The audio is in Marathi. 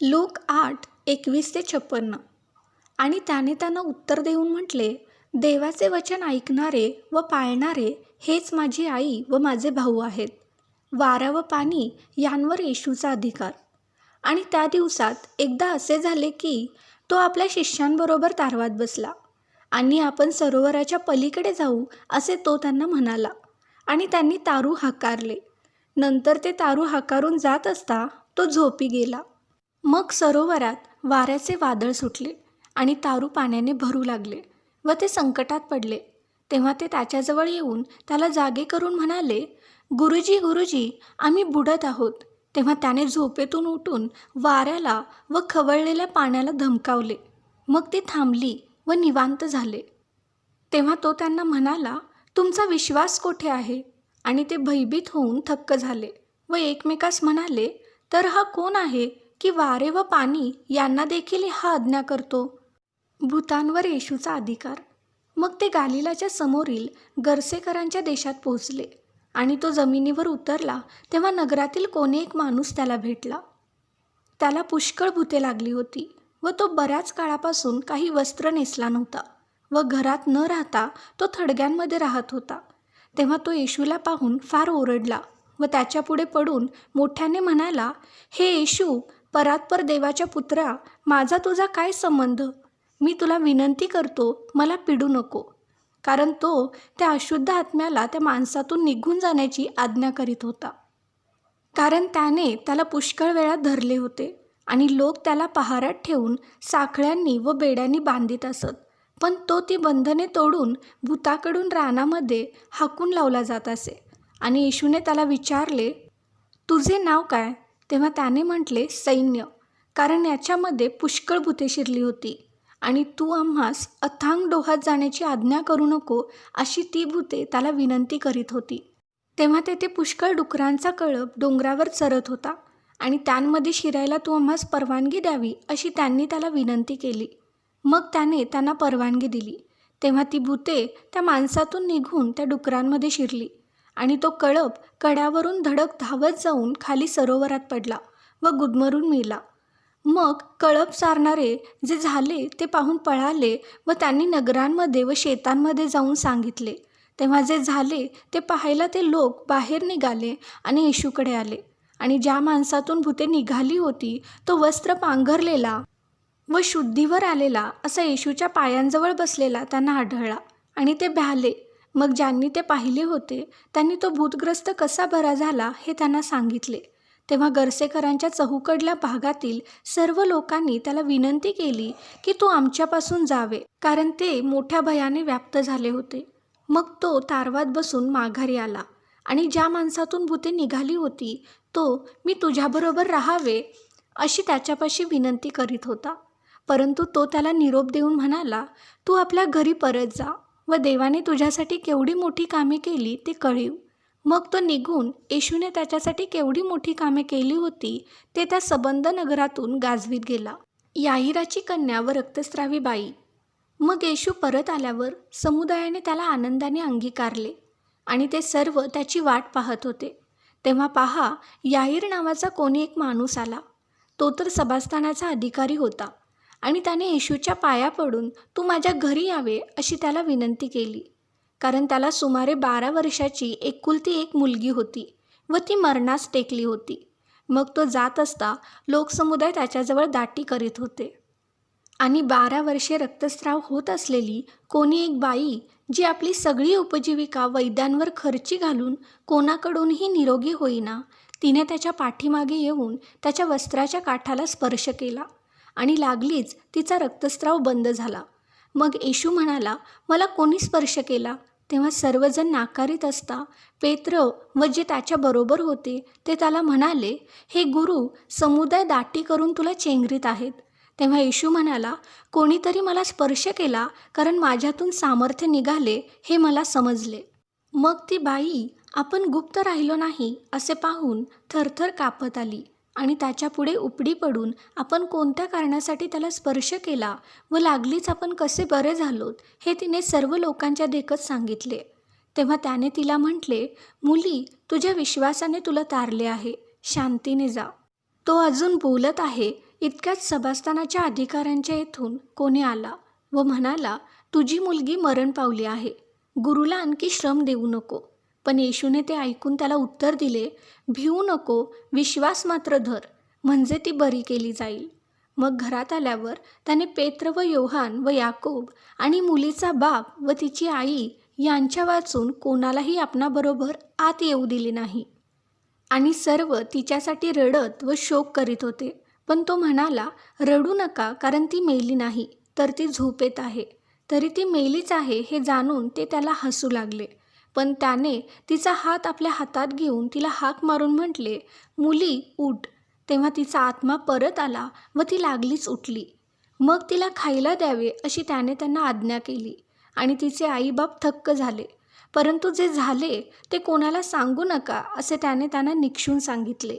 लूक 8:21-56. आणि त्याने त्यांना उत्तर देऊन म्हटले, देवाचे वचन ऐकणारे व पाळणारे हेच माझी आई व माझे भाऊ आहेत. वारा व पाणी यांवर येशूचा अधिकार. आणि त्या दिवसात एकदा असे झाले की तो आपल्या शिष्यांबरोबर तारवात बसला आणि आपण सरोवराच्या पलीकडे जाऊ असे तो त्यांना म्हणाला. आणि त्यांनी तारू हाकारले. नंतर ते तारू हाकारून जात असता तो झोपी गेला. मग सरोवरात वाऱ्याचे वादळ सुटले आणि तारू पाण्याने भरू लागले व ते संकटात पडले. तेव्हा ते त्याच्याजवळ येऊन त्याला जागे करून म्हणाले, गुरुजी गुरुजी, आम्ही बुडत आहोत. तेव्हा त्याने झोपेतून उठून वाऱ्याला व खवळलेल्या पाण्याला धमकावले. मग ती थांबली व निवांत झाले. तेव्हा तो त्यांना म्हणाला, तुमचा विश्वास कोठे आहे? आणि ते भयभीत होऊन थक्क झाले व एकमेकास म्हणाले, तर हा कोण आहे की वारे व पाणी यांना देखील हा आज्ञा करतो? भूतांवर येशूचा अधिकार. मग ते गालिलाच्या समोरील गर्सेकरांच्या देशात पोहोचले आणि तो जमिनीवर उतरला तेव्हा नगरातील कोणी एक माणूस त्याला भेटला. त्याला पुष्कळ भुते लागली होती व तो बऱ्याच काळापासून काही वस्त्र नेसला नव्हता व घरात न राहता तो थडग्यांमध्ये राहत होता. तेव्हा तो येशूला पाहून फार ओरडला व त्याच्यापुढे पडून मोठ्याने म्हणाला, हे येशू, परात्पर देवाच्या पुत्रा, माझा तुझा काय संबंध? मी तुला विनंती करतो, मला पिडू नको. कारण तो त्या अशुद्ध आत्म्याला त्या माणसातून निघून जाण्याची आज्ञा करीत होता. कारण त्याने त्याला पुष्कळ वेळा धरले होते आणि लोक त्याला पहाऱ्यात ठेवून साखळ्यांनी व बेड्यांनी बांधित असत. पण तो ती बंधने तोडून भूताकडून रानामध्ये हाकून लावला जात असे. आणि येशूने त्याला विचारले, तुझे नाव काय? तेव्हा त्याने म्हटले, सैन्य, कारण याच्यामध्ये पुष्कळ भूते शिरली होती. आणि तू आम्हास अथांग डोहात जाण्याची आज्ञा करू नको अशी ती भूते त्याला विनंती करीत होती. तेव्हा तेथे पुष्कळ डुकरांचा कळप डोंगरावर चरत होता आणि त्यांमध्ये शिरायला तू आम्हास परवानगी द्यावी अशी त्यांनी त्याला विनंती केली. मग त्याने त्यांना परवानगी दिली. तेव्हा ती भूते त्या माणसातून निघून त्या डुकरांमध्ये शिरली आणि तो कळप कड्यावरून धडक धावत जाऊन खाली सरोवरात पडला व गुदमरून मेला. मग कळप चारणारे जे झाले ते पाहून पळाले व त्यांनी नगरांमध्ये व शेतांमध्ये जाऊन सांगितले. तेव्हा जे झाले ते पाहायला ते लोक बाहेर निघाले आणि येशूकडे आले. आणि ज्या माणसातून भूते निघाली होती तो वस्त्र पांघरलेला व शुद्धीवर आलेला असा येशूच्या पायांजवळ बसलेला त्यांना आढळला आणि ते भ्याले. मग ज्यांनी ते पाहिले होते त्यांनी तो भूतग्रस्त कसा बरा झाला हे त्यांना सांगितले. तेव्हा गर्सेकरांच्या चहूकडल्या भागातील सर्व लोकांनी त्याला विनंती केली की तू आमच्यापासून जावे, कारण ते मोठ्या भयाने व्याप्त झाले होते. मग तो तारवात बसून माघारी आला आणि ज्या माणसातून भूते निघाली होती तो, मी तुझ्याबरोबर राहावे अशी त्याच्यापाशी विनंती करीत होता. परंतु तो त्याला निरोप देऊन म्हणाला, तू आपल्या घरी परत जा व देवाने तुझ्यासाठी केवढी मोठी कामे केली ते कळीव. मग तो निघून येशूने त्याच्यासाठी केवढी मोठी कामे केली होती ते त्या सबंध नगरातून गाजवीत गेला. याईराची कन्या व रक्तस्रावी बाई. मग येशू परत आल्यावर समुदायाने त्याला आनंदाने अंगीकारले आणि ते सर्व त्याची वाट पाहत होते. तेव्हा पहा, याईर नावाचा कोणी एक माणूस आला. तो तर सभास्थानाचा अधिकारी होता आणि त्याने येशूच्या पाया पडून तू माझ्या घरी यावे अशी त्याला विनंती केली. कारण त्याला सुमारे 12 वर्षाची एकुलती एक मुलगी होती व ती मरणास टेकली होती. मग तो जात असता लोकसमुदाय त्याच्याजवळ दाटी करीत होते. आणि 12 वर्षे रक्तस्राव होत असलेली कोणी एक बाई, जी आपली सगळी उपजीविका वैद्यांवर खर्ची घालून कोणाकडूनही निरोगी होईना, तिने त्याच्या पाठीमागे येऊन त्याच्या वस्त्राच्या काठाला स्पर्श केला आणि लागलीच तिचा रक्तस्राव बंद झाला. मग येशू म्हणाला, मला कोणी स्पर्श केला? तेव्हा सर्वजण नाकारीत असता पेत्र व जे त्याच्या बरोबर होते ते त्याला म्हणाले, हे गुरु, समुदाय दाटी करून तुला चेंगरीत आहेत. तेव्हा येशू म्हणाला, कोणीतरी मला स्पर्श केला, कारण माझ्यातून सामर्थ्य निघाले हे मला समजले. मग ती बाई, आपण गुप्त राहिलो नाही असे पाहून थरथर कापत आली आणि त्याच्यापुढे उपडी पडून आपण कोणत्या कारणासाठी त्याला स्पर्श केला व लागलीच आपण कसे बरे झालोत हे तिने सर्व लोकांच्या देखत सांगितले. तेव्हा त्याने तिला म्हटले, मुली, तुझ्या विश्वासाने तुला तारले आहे, शांतीने जा. तो अजून बोलत आहे इतक्यात सभास्थानाच्या अधिकाऱ्यांच्या येथून कोणी आला व म्हणाला, तुझी मुलगी मरण पावली आहे. गुरुला आणखी श्रम देऊ नको. पण येशूने ते ऐकून त्याला उत्तर दिले, भिवू नको, विश्वास मात्र धर, म्हणजे ती बरी केली जाईल. मग घरात आल्यावर त्याने पेत्र व योहान व याकोब आणि मुलीचा बाप व तिची आई यांच्या वाचून कोणालाही आपणाबरोबर आत येऊ दिले नाही. आणि सर्व तिच्यासाठी रडत व शोक करीत होते. पण तो म्हणाला, रडू नका, कारण ती मेली नाही, तर ती झोपेत आहे. तरी ती मेलीच आहे हे जाणून ते त्याला हसू लागले. पण त्याने तिचा हात आपल्या हातात घेऊन तिला हाक मारून म्हटले, मुली उठ. तेव्हा तिचा आत्मा परत आला व ती लागलीच उठली. मग तिला खायला द्यावे अशी त्याने त्यांना आज्ञा केली. आणि तिचे आईबाप थक्क झाले. परंतु जे झाले ते कोणाला सांगू नका असे त्याने त्यांना निक्षून सांगितले.